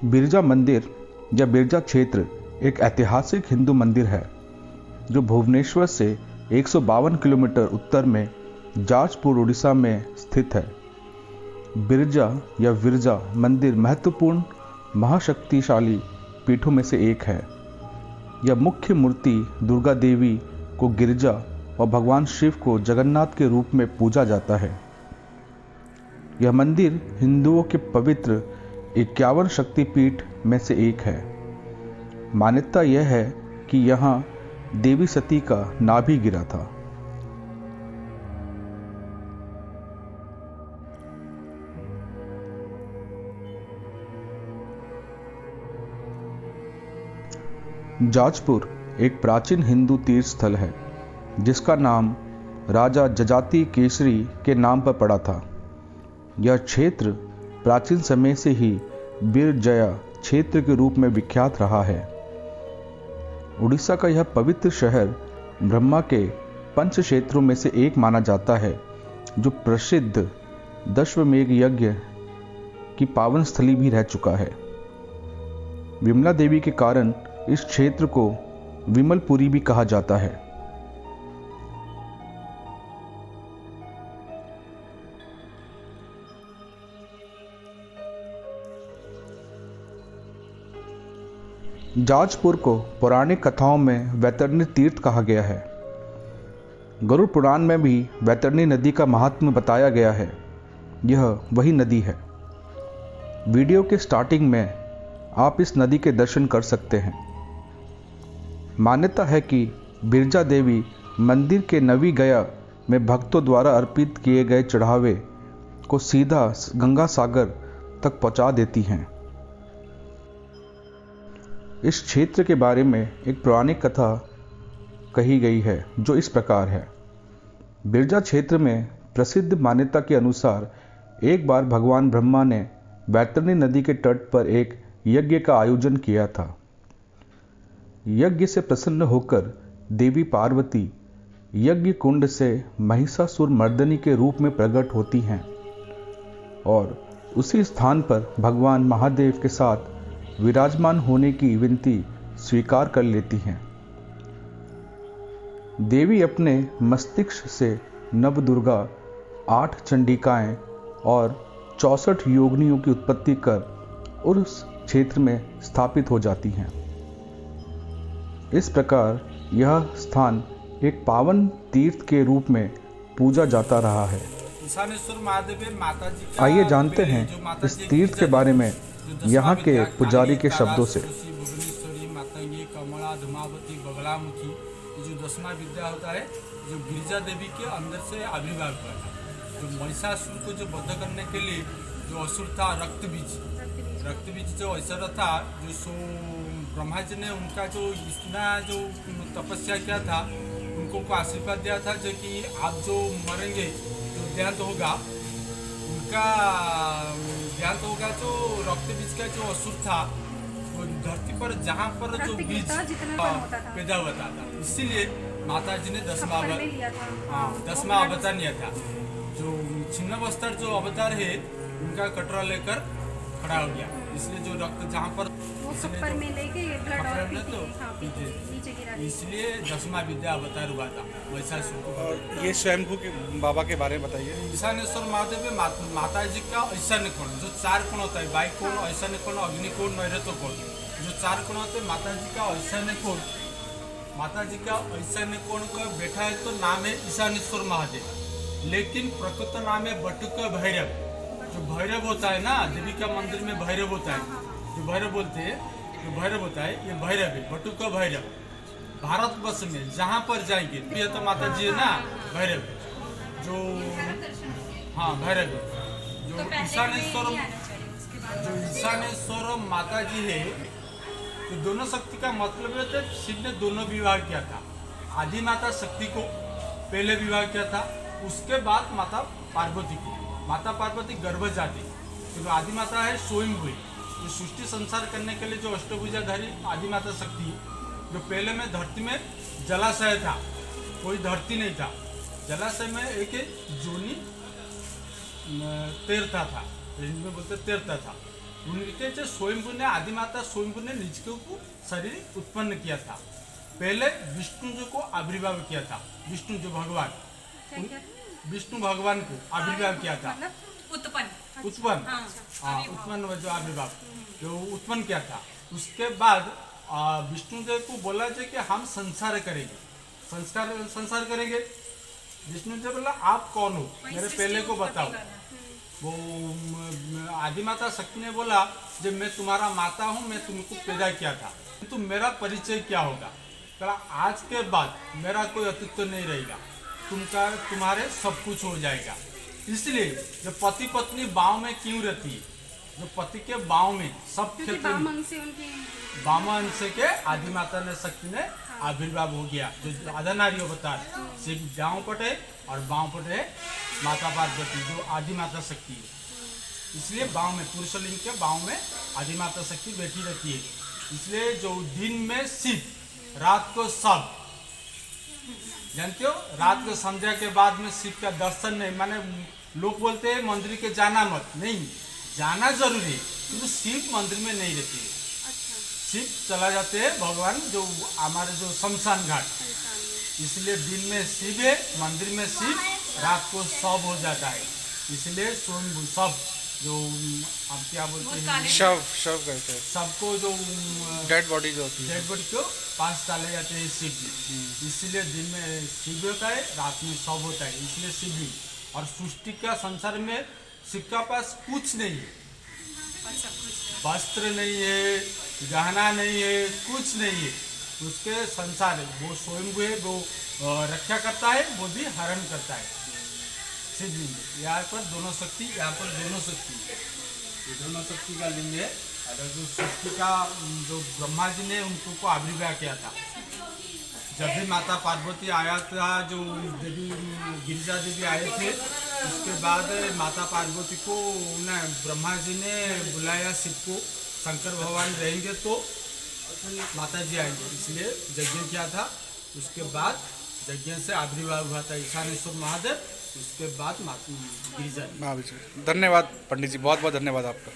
बिरजा मंदिर या बिरजा क्षेत्र एक ऐतिहासिक हिंदू मंदिर है जो भुवनेश्वर से 152 किलोमीटर उत्तर में जाजपुर उड़ीसा में स्थित है। बिरजा या विरजा मंदिर महत्वपूर्ण महाशक्तिशाली पीठों में से एक है। यह मुख्य मूर्ति दुर्गा देवी को गिरजा और भगवान शिव को जगन्नाथ के रूप में पूजा जाता है। यह मंदिर हिंदुओं के पवित्र 51 शक्तिपीठ में से एक है। मान्यता यह है कि यहाँ देवी सती का नाभि गिरा था। जाजपुर एक प्राचीन हिंदू तीर्थ स्थल है जिसका नाम राजा जजाति केसरी के नाम पर पड़ा था। यह क्षेत्र प्राचीन समय से ही बिरजया क्षेत्र के रूप में विख्यात रहा है। उड़ीसा का यह पवित्र शहर ब्रह्मा के पंच क्षेत्रों में से एक माना जाता है जो प्रसिद्ध दशवमेघ यज्ञ की पावन स्थली भी रह चुका है। विमला देवी के कारण इस क्षेत्र को विमलपुरी भी कहा जाता है। जाजपुर को पौराणिक कथाओं में वैतरणी तीर्थ कहा गया है। गरुड़ पुराण में भी वैतरणी नदी का महात्म्य बताया गया है। यह वही नदी है। वीडियो के स्टार्टिंग में आप इस नदी के दर्शन कर सकते हैं। मान्यता है कि बिरजा देवी मंदिर के नवी गया में भक्तों द्वारा अर्पित किए गए चढ़ावे को सीधा गंगा सागर तक पहुंचा देती हैं। इस क्षेत्र के बारे में एक पौराणिक कथा कही गई है जो इस प्रकार है। बिरजा क्षेत्र में प्रसिद्ध मान्यता के अनुसार एक बार भगवान ब्रह्मा ने वैतरणी नदी के तट पर एक यज्ञ का आयोजन किया था। यज्ञ से प्रसन्न होकर देवी पार्वती यज्ञ कुंड से महिषासुर मर्दनी के रूप में प्रकट होती हैं और उसी स्थान पर भगवान महादेव के साथ विराजमान होने की विनती स्वीकार कर लेती हैं। देवी अपने मस्तिष्क से नवदुर्गा, 8 चंडिकाएं और 64 योगिनियों की उत्पत्ति कर उस क्षेत्र में स्थापित हो जाती हैं। इस प्रकार यह स्थान एक पावन तीर्थ के रूप में पूजा जाता रहा है। आइए जानते हैं इस तीर्थ के बारे में यहाँ के पुजारी के शब्दों से। कमला धुमावती बगलामुखी जो 10वां विद्या होता है जो गिरजा देवी के अंदर से आविर्भाव हुआ था। जो महिषासुर को जो वध करने के लिए जो असुर था रक्त बीज जो असुर था जो सो ब्रह्मा जी ने उनका जो इतना जो तपस्या किया था उनको को आशीर्वाद दिया था जो कि आप जो मरेंगे जो देहांत होगा उनका देहांत होगा जो रक्त बीज का जो असुर था वो धरती पर जहाँ पर जो बीज पैदा होता था इसीलिए माता जी ने 10वां अवतार लिया था। जो छिन्न वस्त्र जो अवतार है उनका कटोरा लेकर खड़ा हो गया इसलिए जो रक्त जहाँ पर इसलिए 10वां विद्या अवतार हुआ था महिषासुर को। और ये स्वयंभू के बाबा के बारे में बताइए। ईशानेश्वर महादेव में माता जी का ईशान्य कोण जो 4 कोण होता है वायु कोण, ईशान्य कोण, अग्नि कोण, नैऋत्य कोण जो 4 कोण होते हैं। माता जी का ईशान्य कोण, माता जी का ईशान्य कोण का बैठा है तो नाम है ईशानेश्वर महादेव, लेकिन प्रकृत नाम है बटुक भैरव। जो भैरव होता है ना देवी का मंदिर में भैरव होता है जो भैरव बोलते हैं जो भैरव होता है ये भैरव है बटुक भैरव। भारतवर्ष में जहाँ पर जाएंगे ये तो माता जी है ना भैरव जो हाँ भैरव जो ईशानेश्वर माता जी है। तो दोनों शक्ति का मतलब है तो शिव ने दोनों विवाह किया था। आदि माता शक्ति को पहले विवाह किया था, उसके बाद माता पार्वती को। माता पार्वती गर्भ जाती क्योंकि आदि माता है स्वयं हुई जो सृष्टि संसार करने के लिए जो अष्टभुजाधारी आदि माता शक्ति जो पहले में धरती में जलाशय था, कोई धरती नहीं था, जलाशय में एक जोनी तैरता था, में बोलते तैरता था। उनके जो स्वयंभू ने आदि माता स्वयंभू ने निज को शरीर उत्पन्न किया था। पहले विष्णु जी को आविर्भाव किया था, विष्णु जो भगवान, विष्णु भगवान को आविर्भाव किया था, उत्पन्न उत्पन्न जो आविर्भाव जो उत्पन्न किया था। उसके बाद विष्णु देव को बोला जाए कि हम संसार करेंगे, संसार करेंगे। विष्णु जी बोला आप कौन हो, मेरे पहले को बताओ। वो आदि माता शक्ति ने बोला जब मैं तुम्हारा माता हूँ, मैं तुमको पैदा किया था, तो मेरा परिचय क्या होगा। कहा आज के बाद मेरा कोई अस्तित्व नहीं रहेगा, तुम्हारे सब कुछ हो जाएगा। इसलिए जो पति पत्नी बाव में क्यों रहती है, जो पति के बाव में सब क्षेत्र वाम अंश के आदि माता ने शक्ति ने आविर्भाव हो गया। जो आधा नारी अवतार सिर्फ दांव पट है और बाँव पट है माता पार्वती जो आदि माता शक्ति है। इसलिए बाँव में पुरुषलिंग के बाँव में आदि माता शक्ति बैठी रहती है। इसलिए जो दिन में शिव, रात को सब, जानते हो रात को संध्या के बाद में शिव का दर्शन नहीं, माने लोग बोलते हैं मंदिर के जाना मत, नहीं जाना जरूरी है, किंतु शिव मंदिर में नहीं रहती है। शिव चला जाते हैं भगवान जो हमारे जो शमशान घाट, इसलिए दिन में शिव है, मंदिर में शिव, रात को सब हो जाता है। इसलिए स्वयं सब जो हम क्या बोलते हैं शव कहते हैं, सबको जो डेड बॉडी जो होती है, डेड बॉडी को पास डाले जाते हैं शिव जी। इसलिए दिन में शिव होता है, रात में सब होता है, इसलिए शिवलिंग। और सृष्टि का संसार में शिव का पास कुछ नहीं है, वस्त्र नहीं है, गहना नहीं है, कुछ नहीं है, उसके संसार है। वो स्वयं है, वो रक्षा करता है, वो भी हरण करता है। शिवलिंग यहाँ पर दोनों शक्ति, यहाँ पर दोनों शक्ति, ये दोनों शक्ति का लिंग है। और जो सृष्टि का जो ब्रह्मा जी ने उनको आविर्भाव किया था, जब भी माता पार्वती आया था, जो देवी गिरिजा देवी आए थे, उसके बाद माता पार्वती को ब्रह्मा जी ने बुलाया शिव को, शंकर भगवान रहेंगे तो माता जी आएंगे, इसलिए यज्ञ किया था। उसके बाद यज्ञ से आविर्भाव हुआ था ईशानेश्वर महादेव, उसके बाद गिरिजा। धन्यवाद पंडित जी, बहुत बहुत धन्यवाद आपका।